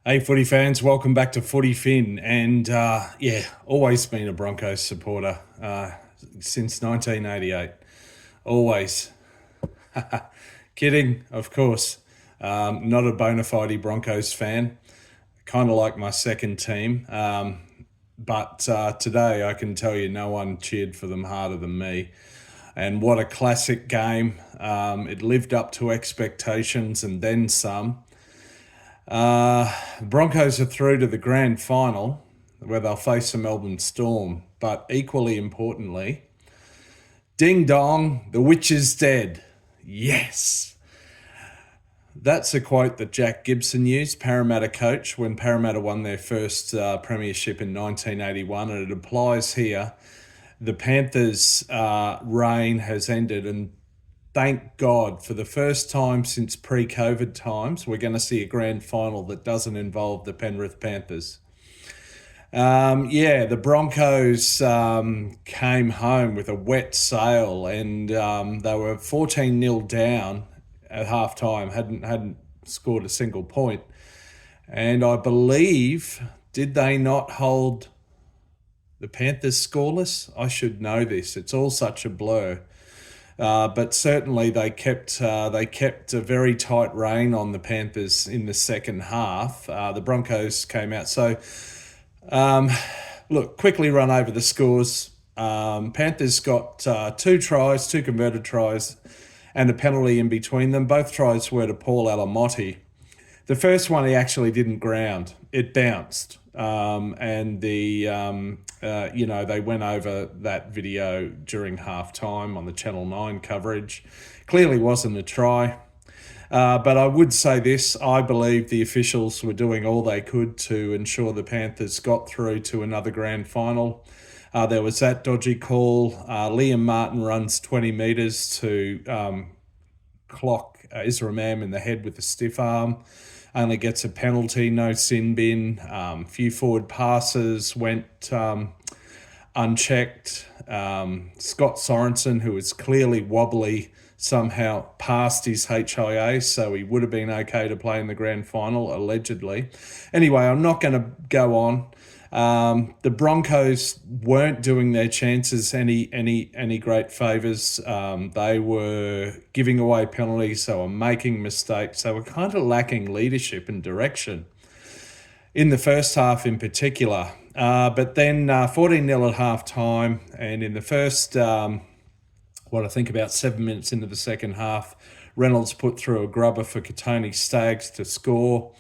Hey, footy fans, welcome back to Footy Fin. And always been a Broncos supporter since 1988. Always. Kidding, of course. Not a bona fide Broncos fan. Kind of like my second team. But today I can tell you no one cheered for them harder than me. And what a classic game. It lived up to expectations and then some. Broncos are through to the grand final where they'll face the Melbourne Storm. But equally importantly, ding dong, the witch is dead. Yes. That's a quote that Jack Gibson used, Parramatta coach, when Parramatta won their first premiership in 1981, and it applies here. The Panthers' reign has ended, and thank God, for the first time since pre-COVID times, we're going to see a grand final that doesn't involve the Penrith Panthers. The Broncos came home with a wet sail, and they were 14-0 down at halftime, hadn't scored a single point. And I believe, did they not hold the Panthers scoreless? I should know this. It's all such a blur. But certainly they kept a very tight rein on the Panthers in the second half. The Broncos came out. So, quickly run over the scores. Panthers got two converted tries, and a penalty in between them. Both tries were to Paul Alamotti. The first one he actually didn't ground. It bounced. They went over that video during halftime on the Channel 9 coverage. Clearly wasn't a try. But I would say this, I believe the officials were doing all they could to ensure the Panthers got through to another grand final. There was that dodgy call. Liam Martin runs 20 metres to clock Ezra Mam in the head with a stiff arm. Only gets a penalty, no sin bin. Few forward passes went unchecked. Scott Sorensen, who was clearly wobbly, somehow passed his HIA, so he would have been okay to play in the grand final, allegedly. Anyway, I'm not going to go on. The Broncos weren't doing their chances any great favours. They were giving away penalties, they were making mistakes, they were kind of lacking leadership and direction in the first half in particular. But then 14-0 at half time, and in the first, about 7 minutes into the second half, Reynolds put through a grubber for Katoni Staggs to score.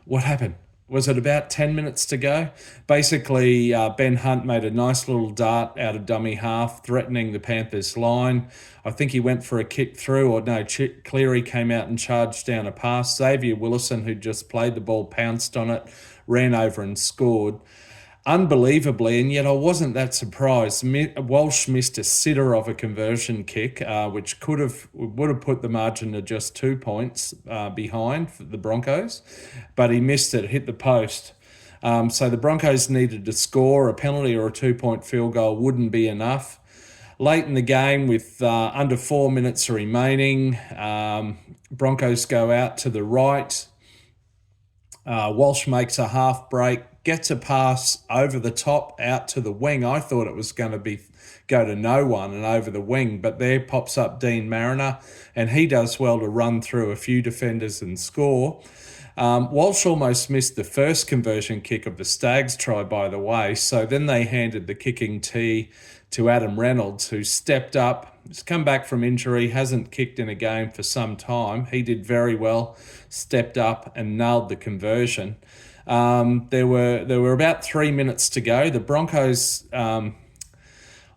What happened? Was it about 10 minutes to go? Basically, Ben Hunt made a nice little dart out of dummy half, threatening the Panthers line. I think he went for a kick through, Cleary came out and charged down a pass. Xavier Willison, who just played the ball, pounced on it, ran over and scored. Unbelievably, and yet I wasn't that surprised. Walsh missed a sitter of a conversion kick, which would have put the margin to just 2 points behind for the Broncos, but he missed it, hit the post. So the Broncos needed to score. A penalty or a 2-point field goal wouldn't be enough. Late in the game, with under 4 minutes remaining, Broncos go out to the right. Walsh makes a half break, gets a pass over the top out to the wing. I thought it was going to go to no one and over the wing, but there pops up Dean Mariner, and he does well to run through a few defenders and score. Walsh almost missed the first conversion kick of the Stags try, by the way, so then they handed the kicking tee to Adam Reynolds, who stepped up. He's come back from injury, hasn't kicked in a game for some time. He did very well, stepped up and nailed the conversion. There were about 3 minutes to go. The Broncos, on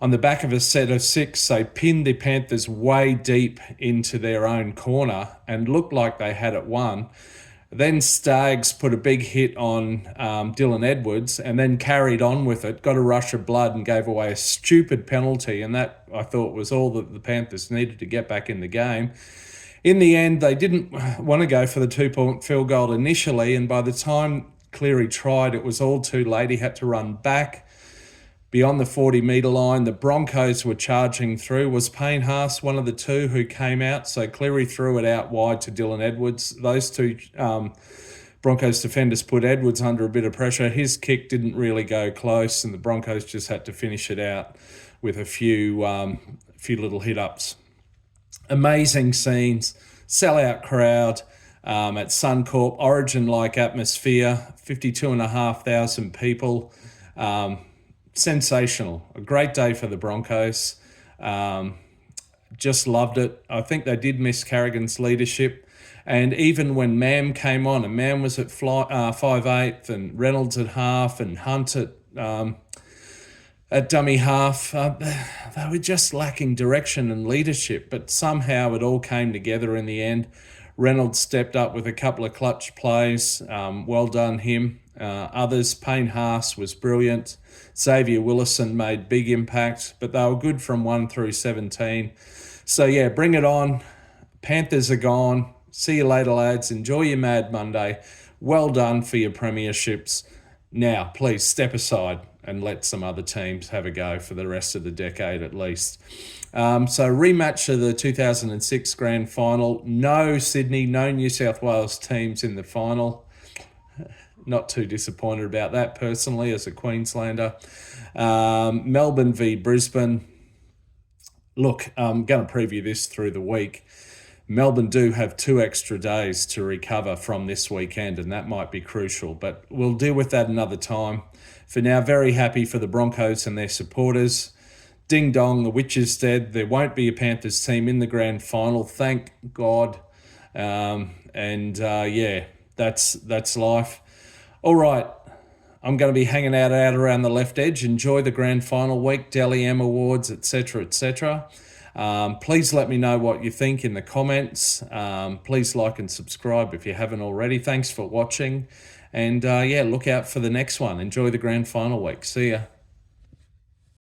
the back of a set of 6, they pinned the Panthers way deep into their own corner and looked like they had it won. Then Staggs put a big hit on Dylan Edwards and then carried on with it, got a rush of blood and gave away a stupid penalty, and that, I thought, was all that the Panthers needed to get back in the game. In the end, they didn't want to go for the 2-point field goal initially, and by the time Cleary tried, it was all too late. He had to run back, beyond the 40-metre line. The Broncos were charging through. Was Payne Haas one of the two who came out? So Cleary threw it out wide to Dylan Edwards. Those two Broncos defenders put Edwards under a bit of pressure. His kick didn't really go close, and the Broncos just had to finish it out with a few little hit-ups. Amazing scenes, sellout crowd at Suncorp, Origin-like atmosphere, 52,500 people. Sensational. A great day for the Broncos. Just loved it. I think they did miss Carrigan's leadership. And even when Mam came on, and Mam was at 5/8 and Reynolds at half and Hunt at dummy half, they were just lacking direction and leadership. But somehow it all came together in the end. Reynolds stepped up with a couple of clutch plays. Well done him. Others, Payne Haas was brilliant. Xavier Willison made big impact, but they were good from 1 through 17. So yeah, bring it on. Panthers are gone. See you later, lads. Enjoy your Mad Monday. Well done for your premierships. Now, please step aside and let some other teams have a go for the rest of the decade at least. So rematch of the 2006 Grand Final. No Sydney, no New South Wales teams in the final. Not too disappointed about that personally as a Queenslander. Melbourne v Brisbane. Look, I'm going to preview this through the week. Melbourne do have 2 extra days to recover from this weekend, and that might be crucial, but we'll deal with that another time. For now, very happy for the Broncos and their supporters. Ding dong, the witch is dead. There won't be a Panthers team in the grand final, thank God. Yeah, that's life. All right, I'm going to be hanging out around the left edge. Enjoy the grand final week, Dally M Awards, etc., etc. Please let me know what you think in the comments. Please like and subscribe if you haven't already. Thanks for watching. And yeah, look out for the next one. Enjoy the grand final week. See ya.